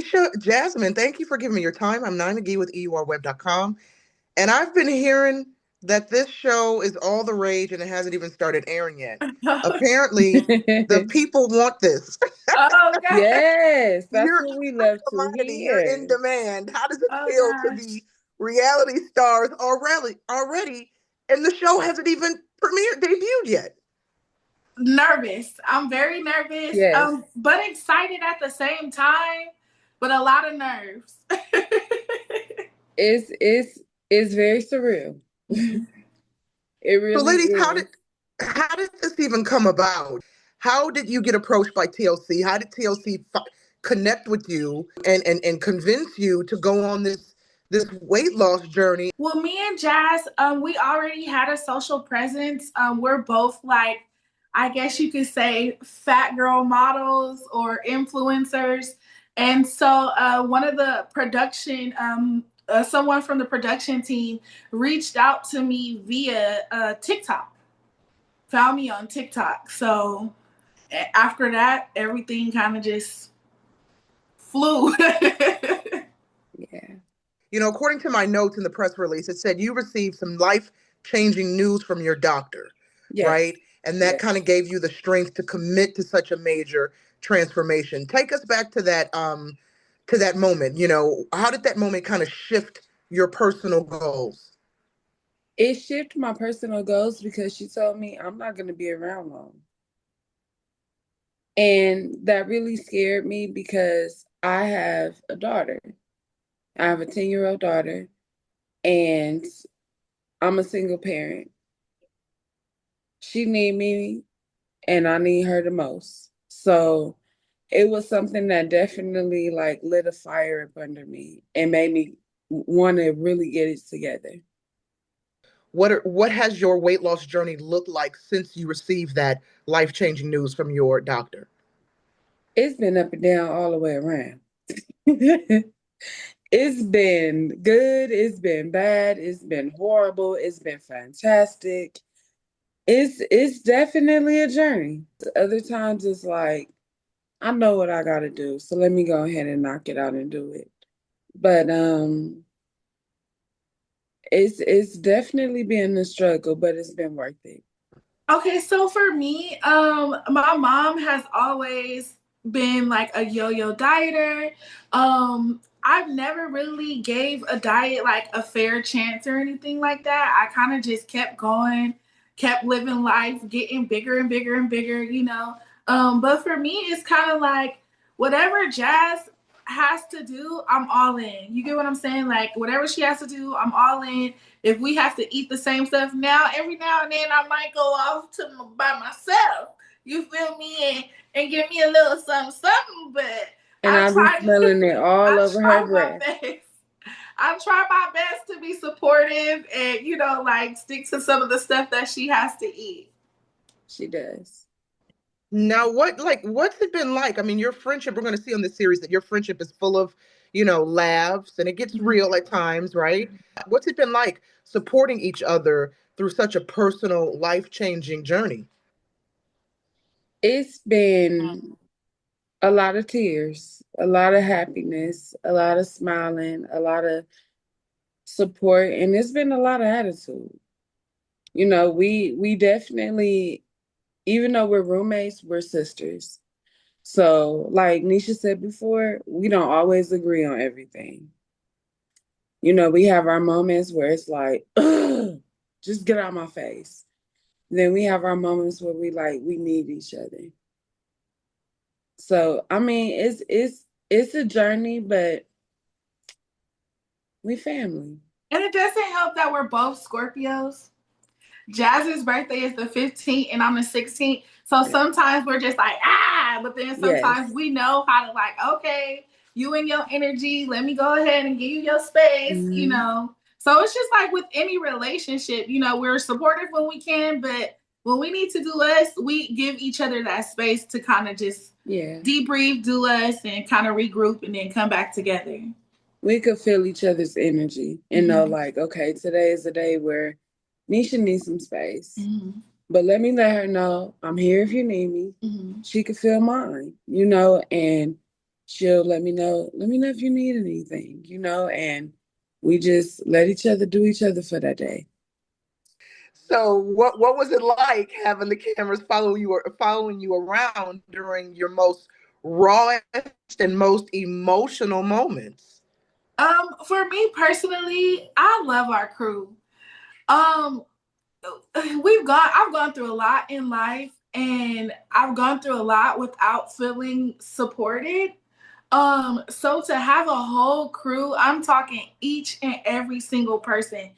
Nesha, Jasmine, thank you for giving me your time. I'm Nina Gee with EURweb.com. And I've been hearing that this show is all the rage and it hasn't even started airing yet. Apparently, the people want this. Oh God. Yes, that's You're what we a love to commodity. You're in hear. demand. How does it Oh feel to gosh. be reality stars already, and the show hasn't even debuted yet? Nervous. I'm very nervous. Yes, But excited at the same time, but a lot of nerves. it's very surreal. Mhm. It So, really ladies, is. how did this even come about? How did you get approached by TLC? How did TLC connect with you and convince you to go on this weight loss journey? Well, me and Jazz, we already had a social presence. We're both like, I guess you could say, fat girl models or influencers. And so, one of the production, someone from the production team reached out to me via TikTok, found me on TikTok. So after that, everything kind of just flew. Yeah. According to my notes in the press release, it said you received some life-changing news from your doctor, Yes. right? And that Yes. kind of gave you the strength to commit to such a major transformation. Take us back to that moment. How did that moment kind of shift your personal goals? It shifted my personal goals because she told me I'm not going to be around long. And that really scared me because I have a daughter. I have a 10-year-old daughter, and I'm a single parent. She need me, and I need her the most. So it was something that definitely like lit a fire up under me and made me want to really get it together. What has your weight loss journey looked like since you received that life-changing news from your doctor? It's been up and down all the way around. It's been good, it's been bad, it's been horrible, it's been fantastic. It's definitely a journey. Other times it's like, I know what I gotta do, so let me go ahead and knock it out and do it. But it's definitely been a struggle, but it's been worth it. Okay, so for me, my mom has always been like a yo-yo dieter. I've never really gave a diet like a fair chance or anything like that. I kind of just kept going, kept living life, getting bigger and bigger and bigger. But for me, it's kind of like whatever Jazz has to do, I'm all in. You get what I'm saying? Like whatever she has to do, I'm all in. If we have to eat the same stuff now, every now and then I might go off to by myself. You feel me? And give me a little something, something. But And I I'll be try to, smelling it all I over her try my breath. best. I try my best to be supportive and like stick to some of the stuff that she has to eat. She does. Now, what's it been like? I mean, your friendship, we're going to see on this series that your friendship is full of, laughs and it gets real at times, right? What's it been like supporting each other through such a personal, life-changing journey? It's been a lot of tears, a lot of happiness, a lot of smiling, a lot of support, and it's been a lot of attitude. We definitely, even though we're roommates, we're sisters. So, like Nisha said before, we don't always agree on everything. We have our moments where it's like, ugh, just get out of my face. Then we have our moments where we need each other. So, I mean, it's a journey, but we family. And it doesn't help that we're both Scorpios. Jazz's birthday is the 15th and I'm the 16th. So sometimes we're just like, but then sometimes Yes. we know how to like, okay, you and your energy, let me go ahead and give you your space. Hmm. So it's just like with any relationship, we're supportive when we can, but when we need to do us, we give each other that space to kind of just Yeah. debrief, do us, and kind of regroup and then come back together. We could feel each other's energy and know, Mm-hmm. like, okay, today is a day where Nisha needs some space. Mm-hmm. But let me let her know I'm here if you need me. Mm-hmm. She could feel mine, and she'll let me know if you need anything, and we just let each other do each other for that day. So what was it like having the cameras following you around during your most rawest and most emotional moments? For me personally, I love our crew. Um, I've gone through a lot in life, and I've gone through a lot without feeling supported. So to have a whole crew, I'm talking each and every single person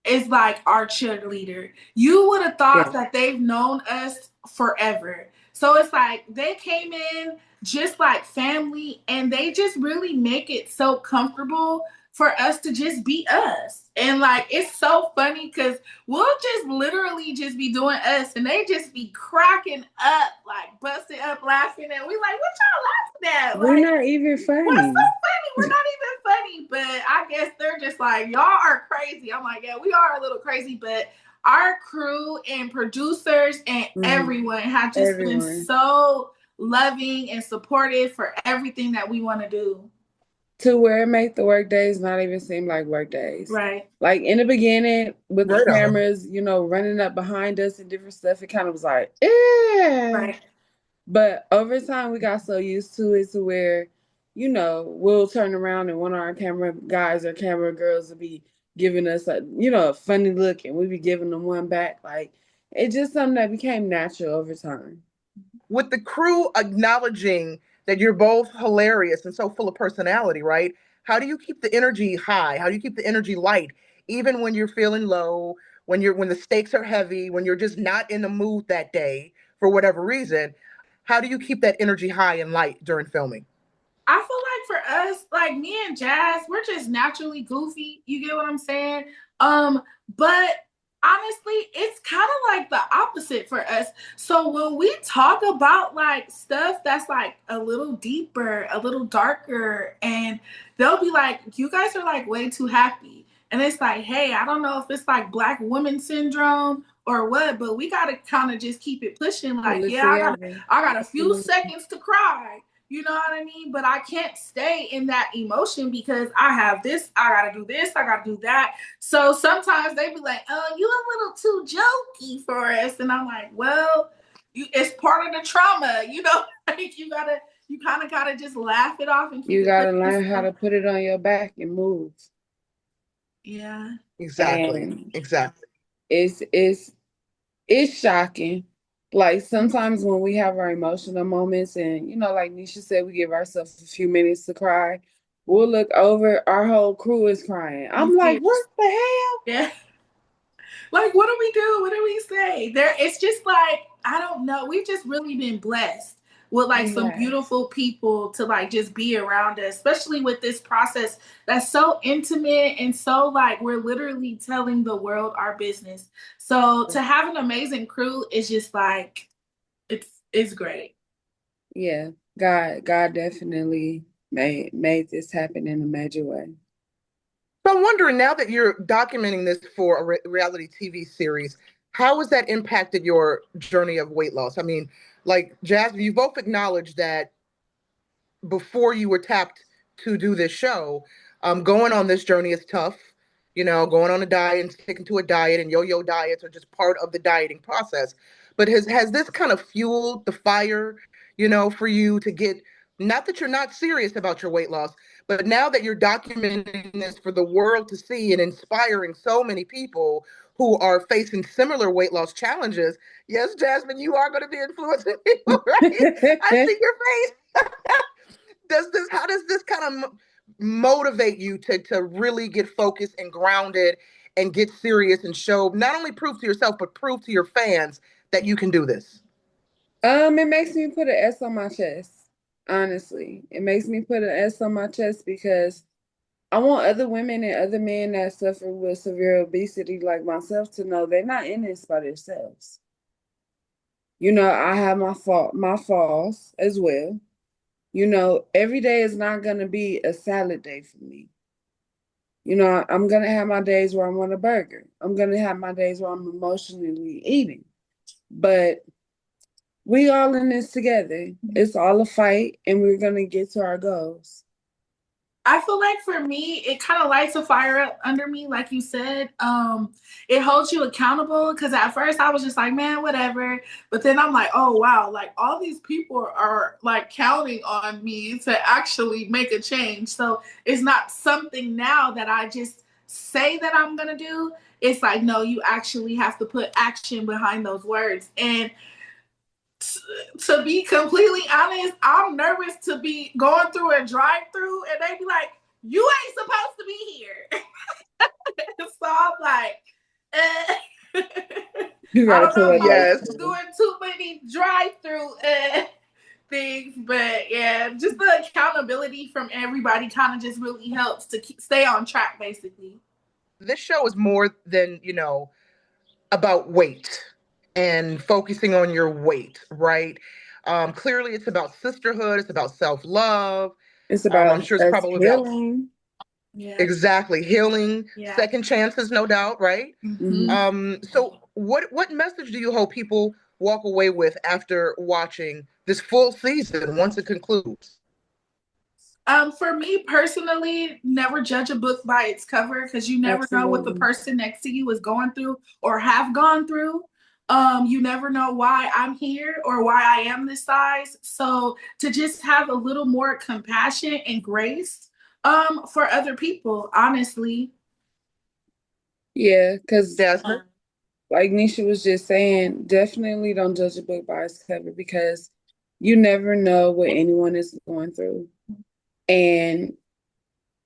is like our cheerleader. You would have thought Yeah. that they've known us forever. So it's like they came in just like family, and they just really make it so comfortable for us to just be us. And like it's so funny because we'll just literally just be doing us, and they just be cracking up, like busting up laughing, and we like, what y'all laughing at? We're Like, not even what's so funny. funny? We're not even funny, but I guess they're just like, y'all are crazy. I'm like, yeah, we are a little crazy, but our crew and producers and everyone have just been Everyone. so loving and supportive for everything that we want to do. To where it make the work days not even seem like work days. Right. Like in the beginning with the Right on. cameras, running up behind us and different stuff, it kind of was like, yeah. Right. But over time, we got so used to it to where, we'll turn around and one of our camera guys or camera girls will be giving us a funny look, and we'll be giving them one back. Like, it's just something that became natural over time. With the crew acknowledging that you're both hilarious and so full of personality, right? How do you keep the energy high? How do you keep the energy light, even when you're feeling low, when the stakes are heavy, when you're just not in the mood that day for whatever reason? How do you keep that energy high and light during filming? I feel like for us, like me and Jazz, we're just naturally goofy. You get what I'm saying? But honestly, it's kind of like the opposite for us. So when we talk about like stuff that's like a little deeper, a little darker, and they'll be like, you guys are like way too happy. And it's like, hey, I don't know if it's like black woman syndrome or what, but we gotta kind of just keep it pushing. Like, Pull it yeah, together. I got a few seconds to cry, you know what I mean? But I can't stay in that emotion because I have this, I gotta do this, I gotta do that. So sometimes they be like, oh, you a little too jokey for us. And I'm like, well, it's part of the trauma, like you kind of gotta just laugh it off and keep You it gotta pushing. learn how to put it on your back and move. Yeah. Exactly. And Exactly. it's it's it's shocking. Like sometimes when we have our emotional moments and like Nisha said, we give ourselves a few minutes to cry. We'll look over, our whole crew is crying. In I'm like, what tears. the hell? Yeah. Like, what do we do? What do we say? It's just like, I don't know. We've just really been blessed with like We some have. beautiful people to like just be around us, especially with this process that's so intimate and so like we're literally telling the world our business. So to have an amazing crew is just like it's great. Yeah. God definitely made this happen in a major way. So I'm wondering, now that you're documenting this for a reality TV series, how has that impacted your journey of weight loss? I mean, like Jasmine, you both acknowledged that before you were tapped to do this show, going on this journey is tough. Going on a diet and sticking to a diet and yo-yo diets are just part of the dieting process. But has this kind of fueled the fire, for you to get, not that you're not serious about your weight loss, but now that you're documenting this for the world to see and inspiring so many people who are facing similar weight loss challenges. Yes, Jasmine, you are going to be influencing people, right? I see your face. How does this kind of motivate you to really get focused and grounded and get serious and show, not only prove to yourself but prove to your fans that you can do this? It makes me put an S on my chest. Honestly, it makes me put an S on my chest because I want other women and other men that suffer with severe obesity like myself to know they're not in this by themselves. I have my falls as well. Every day is not gonna be a salad day for me. I'm gonna have my days where I want a burger. I'm gonna have my days where I'm emotionally eating. But we all in this together. It's all a fight, and we're gonna get to our goals. I feel like for me, it kind of lights a fire up under me, like you said. It holds you accountable because at first I was just like, man, whatever. But then I'm like, oh wow, like all these people are like counting on me to actually make a change. So it's not something now that I just say that I'm gonna do. It's like, no, you actually have to put action behind those words. And to be completely honest, I'm nervous to be going through a drive-through and they be like, "You ain't supposed to be here." So I'm like, You I gotta don't pull know if up I'm those. Yes. just doing too many drive-through things, but yeah, just the accountability from everybody kind of just really helps to stay on track, basically. This show is more than, about weight and focusing on your weight, right? Clearly, it's about sisterhood, it's about self love. It's I'm about sure it's us probably about healing. Yeah, exactly healing, yeah. second chances, no doubt, right? Mm-hmm. Mm-hmm. So, what message do you hope people walk away with after watching this full season once it concludes? For me personally, never judge a book by its cover because you never know what the Absolutely. person next to you is going through or have gone through. You never know why I'm here or why I am this size. So to just have a little more compassion and grace for other people, honestly. Yeah, because Jasmine? like Nisha was just saying, definitely don't judge a book by its cover because you never know what anyone is going through. And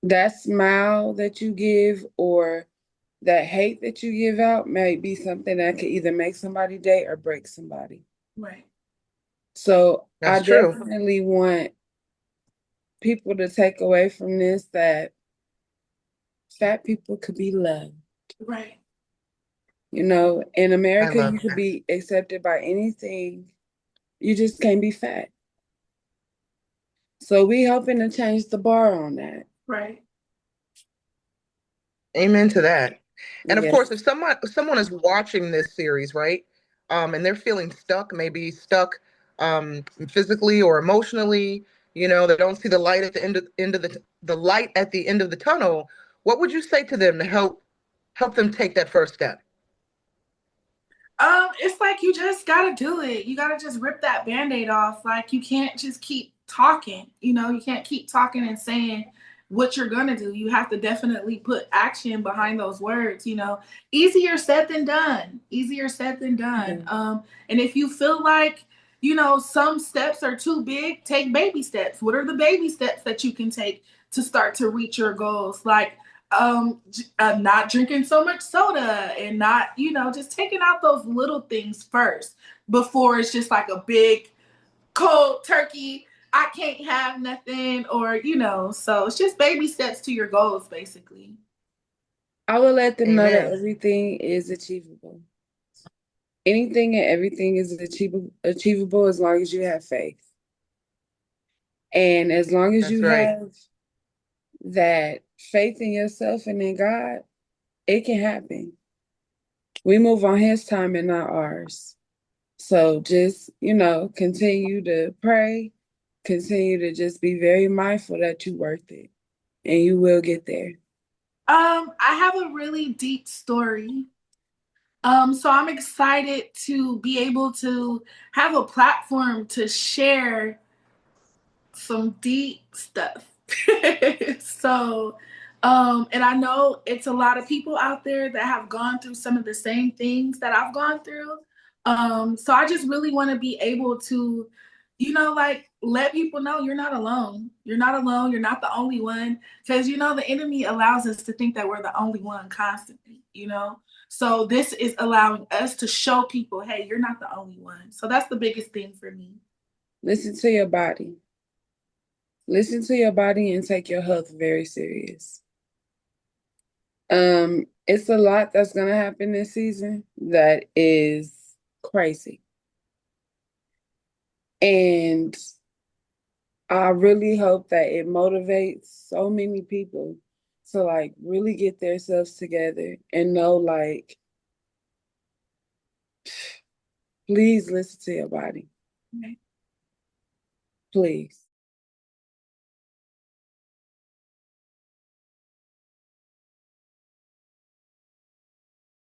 that smile that you give or that hate that you give out might be something that could either make somebody day or break somebody. Right. So I That's true. definitely want people to take away from this that fat people could be loved. Right. In I America, love you could that. be accepted by anything. You just can't be fat. So we hoping to change the bar on that. Right. Amen to that. And of Yeah. course, if someone is watching this series, right, and they're feeling stuck, maybe stuck physically or emotionally, they don't see the light at the end of the light at the end of the tunnel. What would you say to them to help them take that first step? It's like you just gotta do it. You gotta just rip that band-aid off. Like you can't just keep talking, you can't keep talking and saying what you're gonna do. You have to definitely put action behind those words. Easier said than done. Easier said than done. Yeah. And if you feel like some steps are too big, take baby steps. What are the baby steps that you can take to start to reach your goals? Like not drinking so much soda and not just taking out those little things first before it's just like a big cold turkey. I can't have nothing, so it's just baby steps to your goals, basically. I will let them know that Amen. everything is achievable. Anything and everything is achievable as long as you have faith. And as long as That's you right. have that faith in yourself and in God, it can happen. We move on his time and not ours. So just continue to pray, continue to just be very mindful that you're worth it and you will get there. I have a really deep story. So I'm excited to be able to have a platform to share some deep stuff. And I know it's a lot of people out there that have gone through some of the same things that I've gone through. So I just really want to be able to like let people know you're not alone. You're not alone. You're not the only one. Because the enemy allows us to think that we're the only one constantly. So this is allowing us to show people, hey, you're not the only one. So that's the biggest thing for me. Listen to your body. Listen to your body and take your health very serious. It's a lot that's gonna happen this season that is crazy. And I really hope that it motivates so many people to like really get themselves together and know like please listen to your body. Okay. Please.